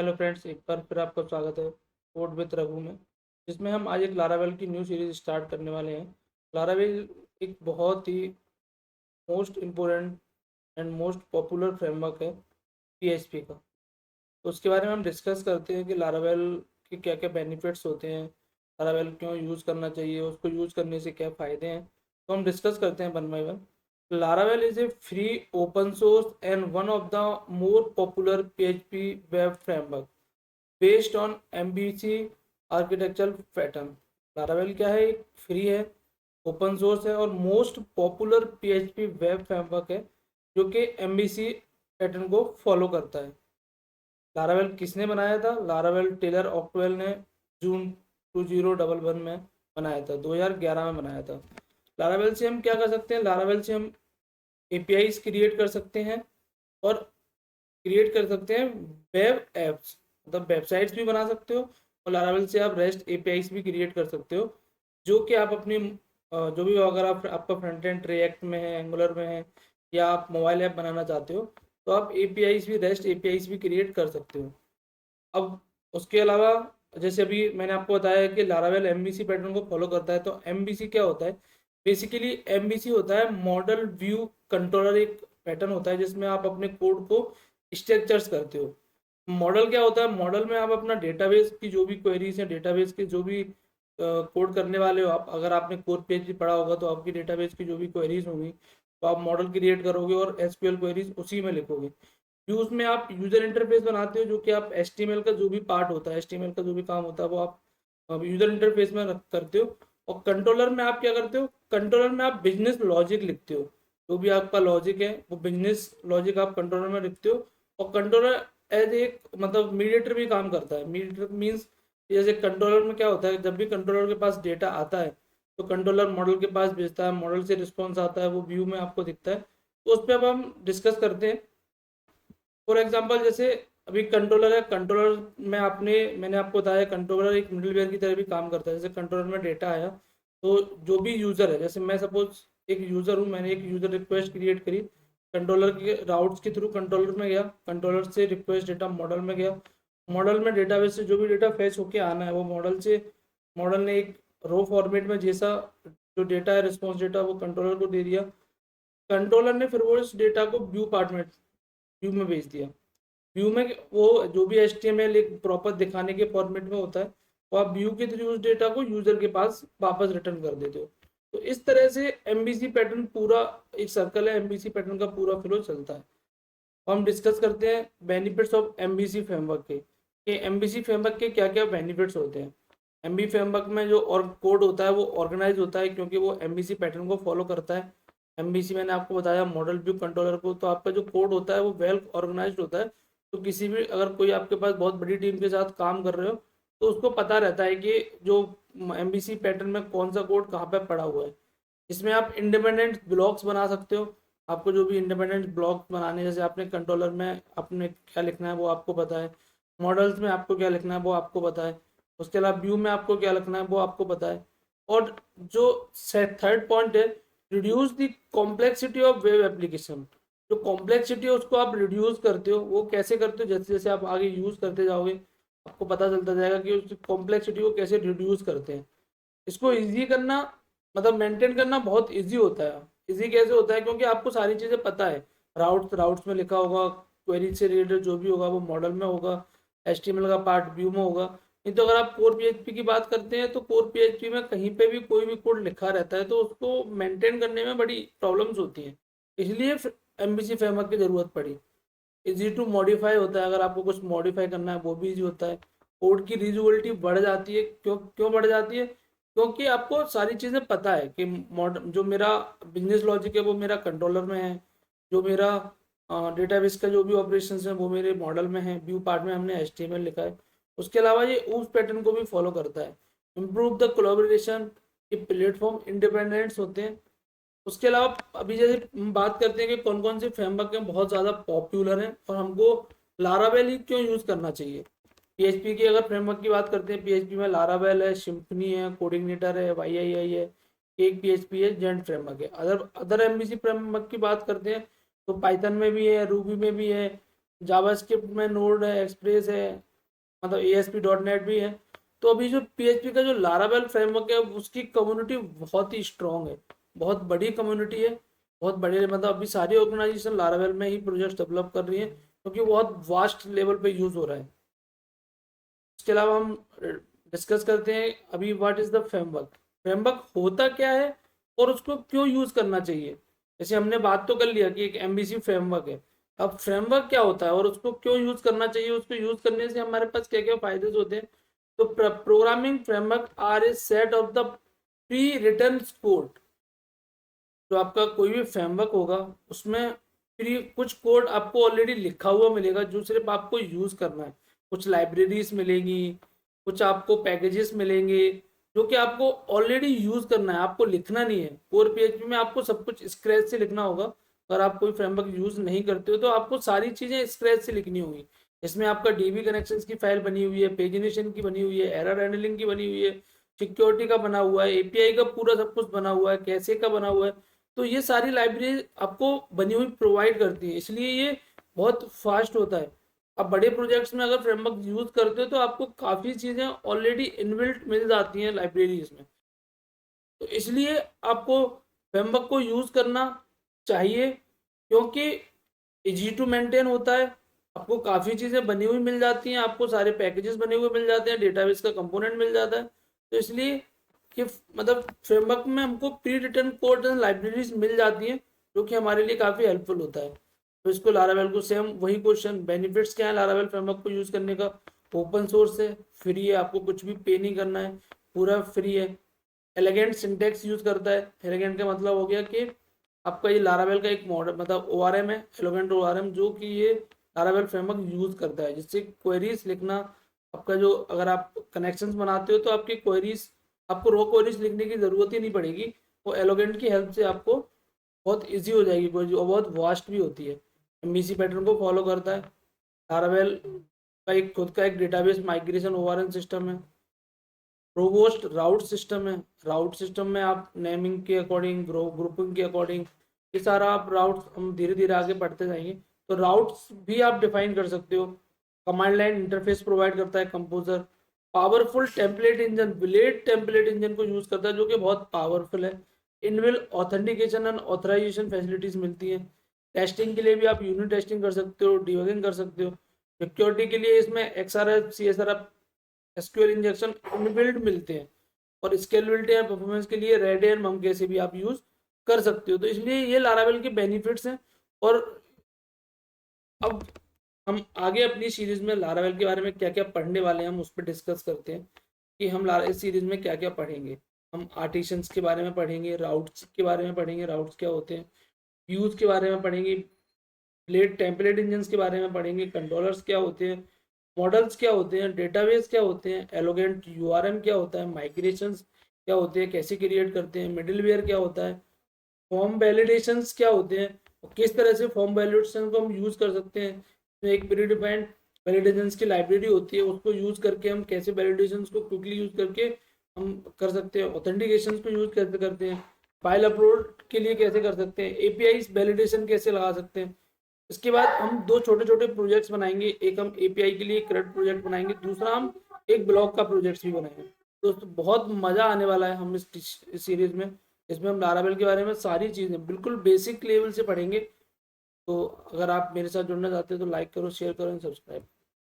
Hello friends, एक बार फिर आपका स्वागत है कोड विद रघु में, जिसमें हम आज एक लारावेल की न्यू सीरीज स्टार्ट करने वाले हैं। लारावेल एक बहुत ही most important and most popular framework है पीएचपी का। तो उसके बारे में हम डिस्कस करते हैं कि लारावेल के क्या क्या बेनिफिट्स होते हैं, लारावेल क्यों यूज़ करना चाहिए, उसको यूज़ करने से क्या फ़ायदे हैं। तो हम डिस्कस करते हैं one by one. Laravel is a free open source and one of the more popular PHP web framework based on MBC architectural pattern. Laravel क्या है? फ्री है, ओपन सोर्स है और most popular PHP web framework है जो कि MBC pattern को follow करता है। लारावेल किसने बनाया था? लारावेल टेलर ऑक्टवेल ने जून 2011 में बनाया था, 2011 में बनाया था। लारावेल से हम क्या कर सकते हैं? लारावेल से हम एपीआईज क्रिएट कर सकते हैं और क्रिएट कर सकते हैं वेब एप्स, मतलब वेबसाइट्स भी बना सकते हो। और लारावेल से आप रेस्ट एपीआईज भी क्रिएट कर सकते हो, जो कि आप अपनी जो भी अगर आप आपका फ्रंट एंड रिएक्ट में है, एंगुलर में है, या आप मोबाइल ऐप बनाना चाहते हो, तो आप एपीआईज भी, रेस्ट एपीआईज भी क्रिएट कर सकते हो। अब उसके अलावा जैसे अभी मैंने आपको बताया कि लारावेल एमबीसी पैटर्न को फॉलो करता है, तो एमबीसी क्या होता है? बेसिकली एमबीसी होता है मॉडल व्यू कंट्रोलर, एक पैटर्न होता है जिसमें आप अपने कोड को स्ट्रक्चर्स करते हो। मॉडल क्या होता है? मॉडल में आप अपना डेटाबेस की जो भी क्वेरीज हैं, डेटाबेस के जो भी कोड करने वाले हो आप, अगर आपने कोर पेज भी पढ़ा होगा तो आपकी डेटाबेस की जो भी क्वेरीज होंगी तो आप मॉडल क्रिएट करोगे और एसक्यूएल क्वेरीज उसी में लिखोगे। यूज में आप यूजर इंटरफेस बनाते हो, जो कि आप एचटीएमएल का जो भी पार्ट होता है, एचटीएमएल का जो भी काम होता है वो आप यूजर इंटरफेस में करते हो। और कंट्रोलर में आप क्या करते हो? कंट्रोलर में आप बिजनेस लॉजिक लिखते हो, जो भी आपका लॉजिक है वो बिजनेस लॉजिक आप कंट्रोलर में लिखते हो। और कंट्रोलर एज एक मतलब मीडिएटर भी काम करता है। मीडिएटर मीन्स जैसे कंट्रोलर में क्या होता है, जब भी कंट्रोलर के पास डेटा आता है तो कंट्रोलर मॉडल के पास भेजता है, मॉडल से रिस्पॉन्स आता है, वो व्यू में आपको दिखता है। तो उस पर अब हम डिस्कस करते हैं। फॉर एग्जांपल जैसे अभी कंट्रोलर है, कंट्रोलर में मैंने आपको बताया कंट्रोलर एक मिडलवेयर की तरह भी काम करता है। जैसे कंट्रोलर में डेटा आया तो जो भी यूज़र है, जैसे मैं सपोज एक यूज़र हूँ, मैंने एक यूज़र रिक्वेस्ट क्रिएट करी, कंट्रोलर के राउट्स के थ्रू कंट्रोलर में गया, कंट्रोलर से रिक्वेस्ट डेटा मॉडल में गया, मॉडल में डेटाबेस से जो भी डेटा फेच होके आना है वो मॉडल ने एक रो फॉर्मेट में जैसा जो डेटा है, रिस्पॉन्स डेटा, वो कंट्रोलर को दे दिया। कंट्रोलर ने फिर वो इस डेटा को व्यू में भेज दिया। व्यू में वो जो भी HTML एक प्रॉपर दिखाने के फॉर्मेट में होता है, वो आप व्यू के थ्रू उस डेटा को यूजर के पास वापस रिटर्न कर देते हो। तो इस तरह से एमबीसी पैटर्न पूरा एक सर्कल है, एमबीसी पैटर्न का पूरा फ्लो चलता है। हम डिस्कस करते हैं बेनिफिट्स ऑफ एमबीसी फ्रेमवर्क के, कि एमबीसी फ्रेमवर्क के क्या क्या बेनिफिट्स होते हैं। एमबी फ्रेमवर्क में जो और कोड होता है वो ऑर्गेनाइज होता है, क्योंकि वो एमबीसी पैटर्न को फॉलो करता है। एमबीसी मैंने आपको बताया मॉडल व्यू कंट्रोलर को, तो आपका जो कोड होता है वो वेल ऑर्गेनाइज्ड होता है। तो किसी भी अगर कोई आपके पास बहुत बड़ी टीम के साथ काम कर रहे हो तो उसको पता रहता है कि जो एमबीसी पैटर्न में कौन सा कोड कहाँ पे पड़ा हुआ है। इसमें आप इंडिपेंडेंट ब्लॉक्स बना सकते हो। आपको जो भी इंडिपेंडेंट ब्लॉक बनाने, जैसे आपने कंट्रोलर में आपने क्या लिखना है वो आपको पता है, मॉडल्स में आपको क्या लिखना है वो आपको पता है, उसके अलावा व्यू में आपको क्या लिखना है वो आपको पता है। और जो थर्ड पॉइंट है, reduce the complexity of web application. जो कॉम्प्लेक्सिटी है उसको आप रिड्यूस करते हो। वो कैसे करते हो? जैसे जैसे आप आगे यूज़ करते जाओगे आपको पता चलता जाएगा कि उस कॉम्प्लेक्सिटी को कैसे रिड्यूस करते हैं। इसको इजी करना, मतलब मेंटेन करना बहुत इजी होता है। इजी कैसे होता है? क्योंकि आपको सारी चीज़ें पता है। राउट्स में लिखा होगा, क्वेरी से रिलेटेड जो भी होगा वो मॉडल में होगा, एचटीएमएल का पार्ट व्यू में होगा। नहीं तो अगर आप कोर पीएचपी की बात करते हैं तो कोर पीएचपी में कहीं पे भी कोई भी कोड लिखा रहता है तो उसको मेंटेन करने में बड़ी प्रॉब्लम्स होती हैं। इसलिए एमबीसी फ्रेमवर्क की ज़रूरत पड़ी। इजी टू मॉडिफाई होता है, अगर आपको कुछ मॉडिफाई करना है वो भी इजी होता है। कोड की रीयूजेबिलिटी बढ़ जाती है। क्यों क्यों बढ़ जाती है? क्योंकि आपको सारी चीज़ें पता है कि मॉडल जो मेरा बिजनेस लॉजिक है वो मेरा कंट्रोलर में है, जो मेरा डेटाबेस का जो भी ऑपरेशन है वो मेरे मॉडल में है, व्यू पार्ट में हमने HTML लिखा है। उसके अलावा ये उस पैटर्न को भी फॉलो करता है। इम्प्रूव द कोलाबोरेशन, ये प्लेटफॉर्म इंडिपेंडेंट्स होते हैं। उसके अलावा अभी जैसे हम बात करते हैं कि कौन कौन से फ्रेमवर्क हैं बहुत ज़्यादा पॉपुलर हैं और हमको लारावेल ही क्यों यूज़ करना चाहिए। पीएचपी की अगर फ्रेमवर्क की बात करते हैं, पीएचपी में लारावेल है, सिम्फनी है, कोऑर्डिनेटर है, वाईआईआई है, एक पीएचपी है, जेंट फ्रेमवर्क है। अदर अदर एमबीसी फ्रेमवर्क की बात करते हैं तो पाइथन में भी है, रूबी में भी है, जावास्क्रिप्ट में नोड है, एक्सप्रेस है, मतलब ASP.NET भी है। तो अभी जो PHP का जो लारावेल फ्रेमवर्क है उसकी कम्युनिटी बहुत ही स्ट्रांग है, बहुत बड़ी कम्युनिटी है, बहुत बड़े, मतलब अभी सारी ऑर्गेनाइजेशन लारावेल में ही प्रोजेक्ट डेवलप कर रही है क्योंकि बहुत वास्ट लेवल पे यूज हो रहा है। इसके अलावा हम डिस्कस करते हैं अभी what is the framework. Framework होता क्या है और उसको क्यों यूज करना चाहिए। जैसे हमने बात तो कर लिया कि एक MVC फ्रेमवर्क है। अब फ्रेमवर्क क्या होता है और उसको क्यों यूज करना चाहिए, उसको यूज करने से हमारे पास क्या क्या फायदे होते हैं। तो programming framework are a set of the pre written code. जो आपका कोई भी फ्रेमवर्क होगा उसमें प्री कुछ कोड आपको ऑलरेडी लिखा हुआ मिलेगा जो सिर्फ आपको यूज करना है। कुछ लाइब्रेरीज मिलेंगी, कुछ आपको पैकेजेस मिलेंगे जो कि आपको ऑलरेडी यूज करना है, आपको लिखना नहीं है। कोर PHP में आपको सब कुछ स्क्रैच से लिखना होगा। अगर आप कोई फ्रेमवर्क यूज नहीं करते हो तो आपको सारी चीजें स्क्रैच से लिखनी होगी। इसमें आपका DB कनेक्शंस की फाइल बनी हुई है, पेजिनेशन की बनी हुई है, एरर हैंडलिंग की बनी हुई है, सिक्योरिटी का बना हुआ है, API का पूरा सब कुछ बना हुआ है, कैसे का बना हुआ है। तो ये सारी लाइब्रेरी आपको बनी हुई प्रोवाइड करती है, इसलिए ये बहुत फास्ट होता है। आप बड़े प्रोजेक्ट्स में अगर फ्रेमवर्क यूज करते हो तो आपको काफ़ी चीज़ें ऑलरेडी इनबिल्ट मिल जाती हैं लाइब्रेरीज में। तो इसलिए आपको फ्रेमवर्क को यूज करना चाहिए क्योंकि इजी टू मेंटेन होता है। आपको काफ़ी चीज़ें बनी हुई मिल जाती हैं, आपको सारे पैकेजेस बने हुए मिल जाते हैं, डेटाबेस का कंपोनेंट मिल जाता है। तो इसलिए कि मतलब फ्रेमवर्क में हमको pre written code and libraries मिल जाती हैं जो कि हमारे लिए काफ़ी हेल्पफुल होता है। तो इसको लारावेल को सेम वही क्वेश्चन, बेनिफिट्स क्या है लारावेल फ्रेमवर्क को यूज़ करने का। ओपन सोर्स है, फ्री है, आपको कुछ भी पे नहीं करना है, पूरा फ्री है। एलिगेंट सिंटेक्स यूज़ करता है। एलिगेंट का मतलब हो गया कि आपका ये लारावेल का एक मॉडल मतलब ORM है, एलिगेंट ORM, जो कि ये लारावेल फ्रेमवर्क यूज़ करता है जिससे क्वेरीज लिखना आपका जो, अगर आप कनेक्शंस बनाते हो तो आपकी क्वेरीज, आपको रो क्वेरीज लिखने की ज़रूरत ही नहीं पड़ेगी। वो एलिगेंट की हेल्प से आपको बहुत ईजी हो जाएगी क्वेरी और बहुत वास्ट भी होती है। MVC पैटर्न को फॉलो करता है। लारावेल का एक खुद का एक डेटाबेस माइग्रेशन ORM सिस्टम है। रोबोस्ट राउट सिस्टम है। राउट सिस्टम में आप नेमिंग के अकॉर्डिंग, ग्रुपिंग के अकॉर्डिंग, ये सारा आप राउट्स हम धीरे धीरे आगे बढ़ते जाएंगे तो राउट्स भी आप डिफाइन कर सकते हो। कमांड लाइन इंटरफेस प्रोवाइड करता है composer. Powerful template engine, blade template engine को यूज करता है जो कि बहुत पावरफुल है। इनविल ऑथेंटिकेशन एंड ऑथराइजेशन फैसिलिटीज मिलती है। टेस्टिंग के लिए भी आप यूनिट टेस्टिंग कर सकते हो, डिबगिंग कर सकते हो। सिक्योरिटी के लिए इसमें XRF CSRF SQL injection inbuilt मिलते हैं। और स्केलेबिलिटी एंड परफॉर्मेंस के लिए रेड एंड मम कैसे भी आप यूज कर सकते हो। तो इसलिए ये लारावेल के बेनिफिट्स हैं। और अब हम आगे अपनी सीरीज में लारावेल के बारे में क्या क्या पढ़ने वाले हैं हम उस पर डिस्कस करते हैं कि हम इस सीरीज में क्या क्या पढ़ेंगे। हम आर्टिशंस के बारे में पढ़ेंगे, राउट्स के बारे में पढ़ेंगे, राउट्स क्या होते हैं, व्यूज के बारे में पढ़ेंगे, प्लेट टेम्पलेट इंजन के बारे में पढ़ेंगे, कंट्रोलर्स क्या होते हैं, मॉडल्स क्या होते हैं, डेटाबेस क्या होते हैं, एलोगेंट URM क्या होता है, माइग्रेशंस क्या होते हैं, कैसे क्रिएट करते हैं, मिडिलवेयर क्या होता है, फॉर्म वैलिडेशंस क्या होते हैं और किस तरह से फॉर्म वैलिडेशन को हम यूज़ कर सकते हैं। तो एक प्री डिफाइंड वैलिडेशंस की लाइब्रेरी होती है, उसको यूज़ करके हम कैसे वैलिडेशंस को क्विकली यूज़ करके हम कर सकते हैं। ऑथेंटिकेशन को यूज़ कैसे करते हैं, फाइल अपलोड के लिए कैसे कर सकते हैं, API वैलिडेशन कैसे लगा सकते हैं। इसके बाद हम दो छोटे छोटे प्रोजेक्ट्स बनाएंगे, एक हम API के लिए एक CRUD प्रोजेक्ट बनाएंगे, दूसरा हम एक ब्लॉग का प्रोजेक्ट भी बनाएंगे। दोस्तों बहुत मज़ा आने वाला है हम इस सीरीज में। इसमें हम लारावेल के बारे में सारी चीज़ें बिल्कुल बेसिक लेवल से पढ़ेंगे। तो अगर आप मेरे साथ जुड़ना चाहते हैं तो लाइक करो, शेयर करो एंड सब्सक्राइब।